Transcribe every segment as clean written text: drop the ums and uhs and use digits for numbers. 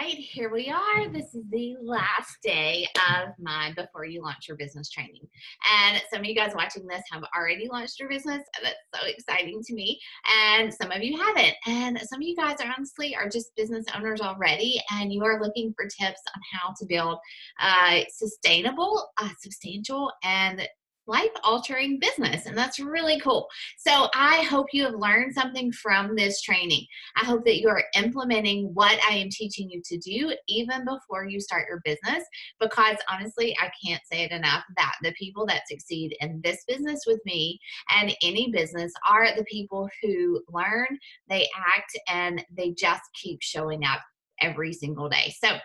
right, here we are. This is the last day of my Before You Launch Your Business training. And some of you guys watching this have already launched your business. That's so exciting to me. And some of you haven't. And some of you guys are honestly are just business owners already, and you are looking for tips on how to build sustainable, substantial, and life-altering business. And that's really cool. So I hope you have learned something from this training. I hope that you are implementing what I am teaching you to do even before you start your business, because honestly, I can't say it enough that the people that succeed in this business with me and any business are the people who learn, they act, and they just keep showing up every single day. So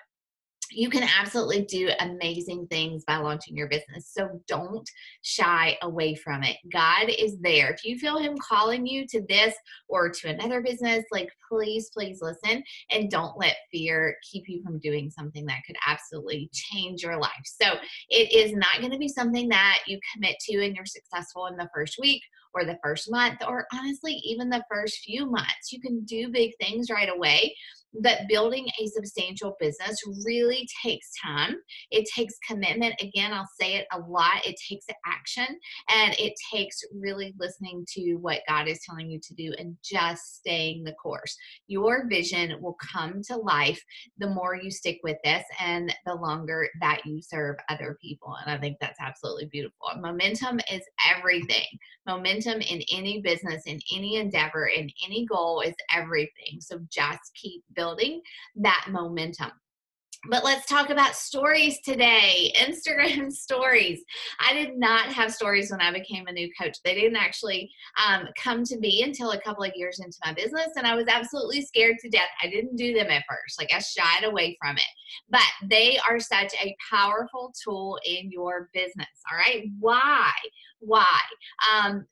you can absolutely do amazing things by launching your business. So don't shy away from it. God is there. If you feel Him calling you to this or to another business, like please listen, and don't let fear keep you from doing something that could absolutely change your life. So it is not going to be something that you commit to and you're successful in the first week or the first month, or honestly, even the first few months. You can do big things right away. But building a substantial business really takes time. It takes commitment. Again, I'll say it a lot. It takes action, and it takes really listening to what God is telling you to do and just staying the course. Your vision will come to life the more you stick with this and the longer that you serve other people. And I think that's absolutely beautiful. Momentum is everything. Momentum in any business, in any endeavor, in any goal is everything. So just keep building that momentum. But let's talk about stories today. Instagram stories. I did not have stories when I became a new coach. They didn't actually come to me until a couple of years into my business, and I was absolutely scared to death. I didn't do them at first. Like I shied away from it. But they are such a powerful tool in your business. All right. Why? Why?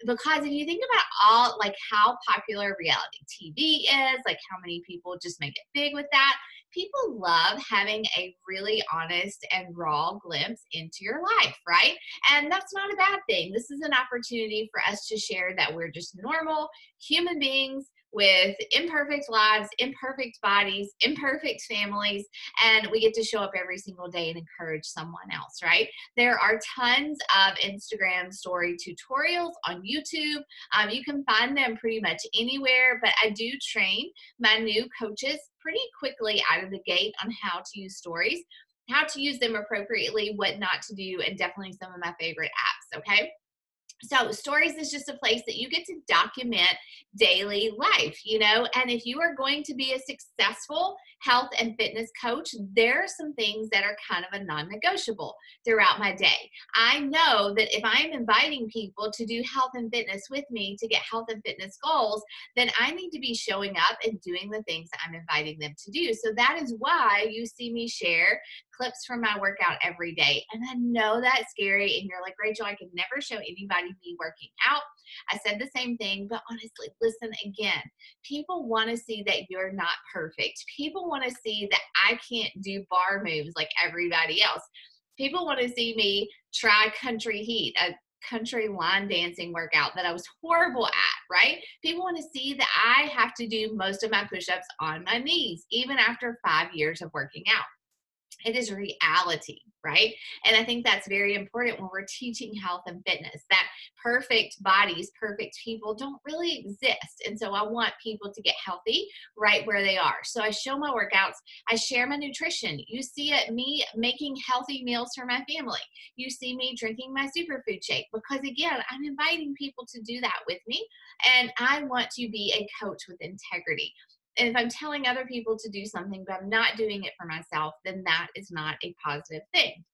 Because if you think about all like how popular reality TV is, like how many people just make it big with that, people love having a really honest and raw glimpse into your life, right? And that's not a bad thing. This is an opportunity for us to share that we're just normal human beings with imperfect lives, imperfect bodies, imperfect families, and we get to show up every single day and encourage someone else, right? There are tons of Instagram story tutorials on YouTube. You can find them pretty much anywhere, but I do train my new coaches pretty quickly out of the gate on how to use stories, how to use them appropriately, what not to do, and definitely some of my favorite apps, okay? So stories is just a place that you get to document daily life, and if you are going to be a successful health and fitness coach, there are some things that are kind of a non-negotiable throughout my day. I know that if I'm inviting people to do health and fitness with me to get health and fitness goals, then I need to be showing up and doing the things that I'm inviting them to do. So that is why you see me share clips from my workout every day. And I know that's scary. And you're like, Rachel, I could never show anybody me working out. I said the same thing, but honestly, listen again. People want to see that you're not perfect. People want to see that I can't do bar moves like everybody else. People want to see me try country heat, a country line dancing workout that I was horrible at, right? People want to see that I have to do most of my push-ups on my knees, even after 5 years of working out. It is reality, right? And I think that's very important when we're teaching health and fitness, that perfect bodies, perfect people don't really exist. And so I want people to get healthy right where they are. So I show my workouts, I share my nutrition. You see it, me making healthy meals for my family. You see me drinking my superfood shake, because again, I'm inviting people to do that with me. And I want to be a coach with integrity. And if I'm telling other people to do something, but I'm not doing it for myself, then that is not a positive thing.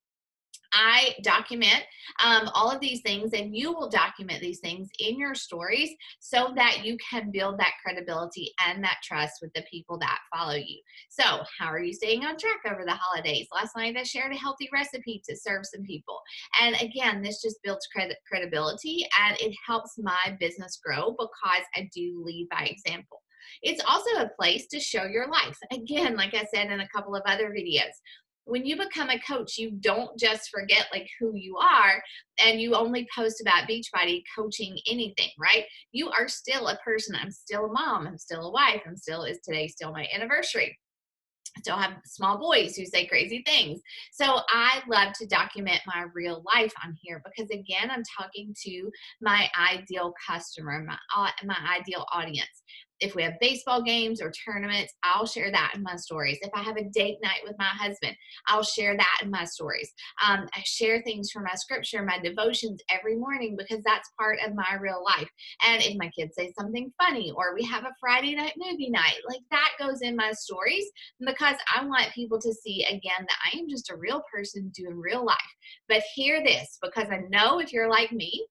I document all of these things, and you will document these things in your stories so that you can build that credibility and that trust with the people that follow you. So how are you staying on track over the holidays? Last night I shared a healthy recipe to serve some people. And again, this just builds credibility, and it helps my business grow because I do lead by example. It's also a place to show your life. Again, like I said in a couple of other videos, when you become a coach, you don't just forget like who you are and you only post about Beachbody coaching anything, right? You are still a person. I'm still a mom. I'm still a wife. Is today still my anniversary. still have small boys who say crazy things. So I love to document my real life on here because, again, I'm talking to my ideal customer, my ideal audience. If we have baseball games or tournaments, I'll share that in my stories. If I have a date night with my husband, I'll share that in my stories. I share things from my scripture, my devotions every morning because that's part of my real life. And if my kids say something funny or we have a Friday night movie night, like that goes in my stories because I want people to see again that I am just a real person doing real life. But hear this, because I know if you're like me,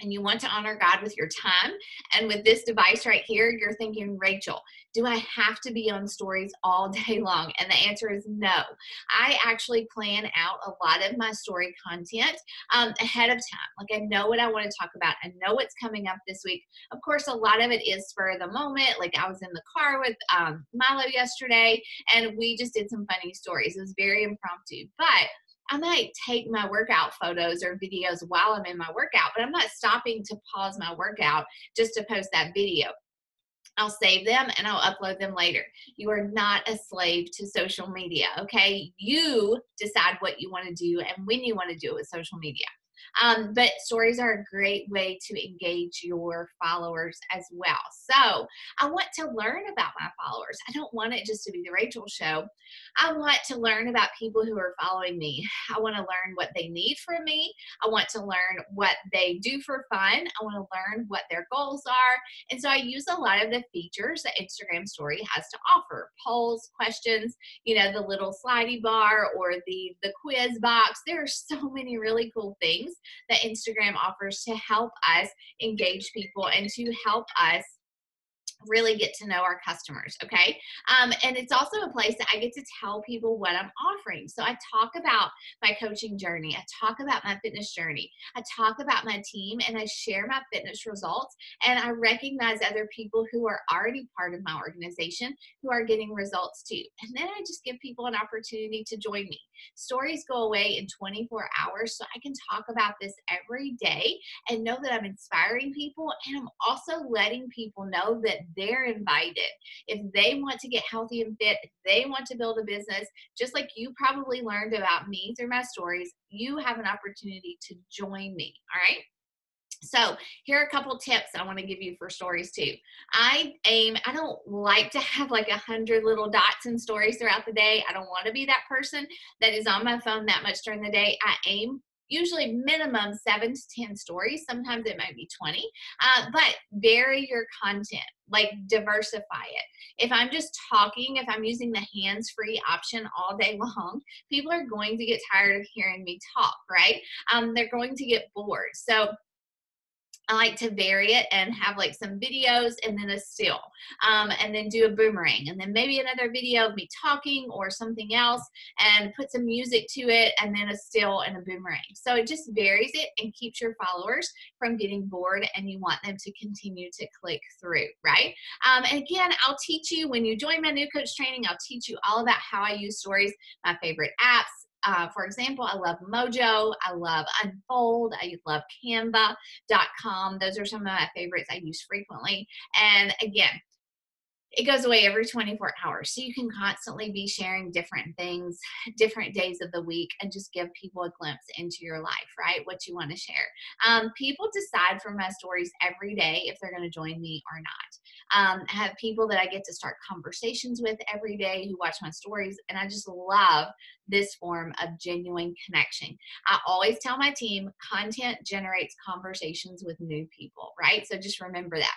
and you want to honor God with your time and with this device right here, you're thinking, Rachel, do I have to be on stories all day long? And the answer is no. I actually plan out a lot of my story content ahead of time. Like I know what I want to talk about. I know what's coming up this week. Of course, a lot of it is spur of the moment. Like I was in the car with Milo yesterday and we just did some funny stories. It was very impromptu, but I might take my workout photos or videos while I'm in my workout, but I'm not stopping to pause my workout just to post that video. I'll save them and I'll upload them later. You are not a slave to social media, okay? You decide what you want to do and when you want to do it with social media. But stories are a great way to engage your followers as well. So I want to learn about my followers. I don't want it just to be the Rachel show. I want to learn about people who are following me. I want to learn what they need from me. I want to learn what they do for fun. I want to learn what their goals are. And so I use a lot of the features that Instagram Story has to offer. Polls, questions, the little slidey bar or the quiz box. There are so many really cool things that Instagram offers to help us engage people and to help us really get to know our customers, okay? And it's also a place that I get to tell people what I'm offering. So I talk about my coaching journey. I talk about my fitness journey. I talk about my team and I share my fitness results. And I recognize other people who are already part of my organization who are getting results too. And then I just give people an opportunity to join me. Stories go away in 24 hours. So I can talk about this every day and know that I'm inspiring people. And I'm also letting people know that they're invited. If they want to get healthy and fit, if they want to build a business, just like you probably learned about me through my stories, you have an opportunity to join me. All right. So here are a couple tips I want to give you for stories too. I don't like to have like 100 little dots in stories throughout the day. I don't want to be that person that is on my phone that much during the day. I aim usually minimum 7 to 10 stories. Sometimes it might be 20, but vary your content, like diversify it. If I'm just talking, if I'm using the hands-free option all day long, people are going to get tired of hearing me talk, right? They're going to get bored. So I like to vary it and have like some videos and then a still, and then do a boomerang and then maybe another video of me talking or something else and put some music to it and then a still and a boomerang. So it just varies it and keeps your followers from getting bored and you want them to continue to click through, right? And again, I'll teach you when you join my new coach training, I'll teach you all about how I use stories, my favorite apps. For example, I love Mojo, I love Unfold, I love Canva.com. Those are some of my favorites I use frequently. And again, it goes away every 24 hours. So you can constantly be sharing different things, different days of the week, and just give people a glimpse into your life, right? What you want to share. People decide from my stories every day if they're going to join me or not. I have people that I get to start conversations with every day who watch my stories, and I just love this form of genuine connection. I always tell my team, content generates conversations with new people, right? So just remember that.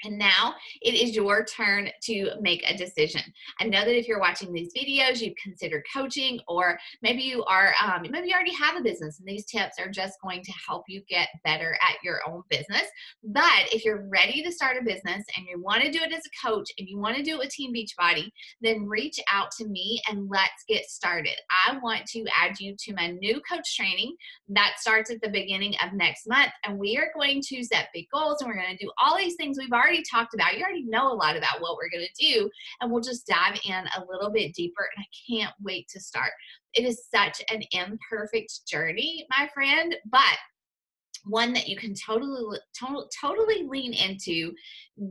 And now it is your turn to make a decision. I know that if you're watching these videos, you've considered coaching, or maybe you are, maybe you already have a business and these tips are just going to help you get better at your own business. But if you're ready to start a business and you want to do it as a coach and you want to do it with Team Beachbody, then reach out to me and let's get started. I want to add you to my new coach training that starts at the beginning of next month. And we are going to set big goals and we're going to do all these things we've already talked about. You already know a lot about what we're going to do, and we'll just dive in a little bit deeper, and I can't wait to start. It is such an imperfect journey, my friend, but one that you can totally lean into,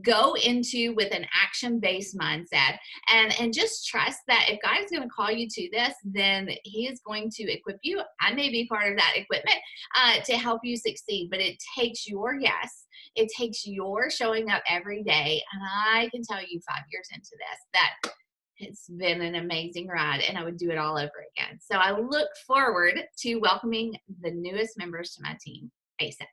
go into with an action-based mindset, and just trust that if God is going to call you to this, then he is going to equip you. I may be part of that equipment to help you succeed, but it takes your yes. It takes your showing up every day. And I can tell you 5 years into this that it's been an amazing ride, and I would do it all over again. So I look forward to welcoming the newest members to my team ASAP.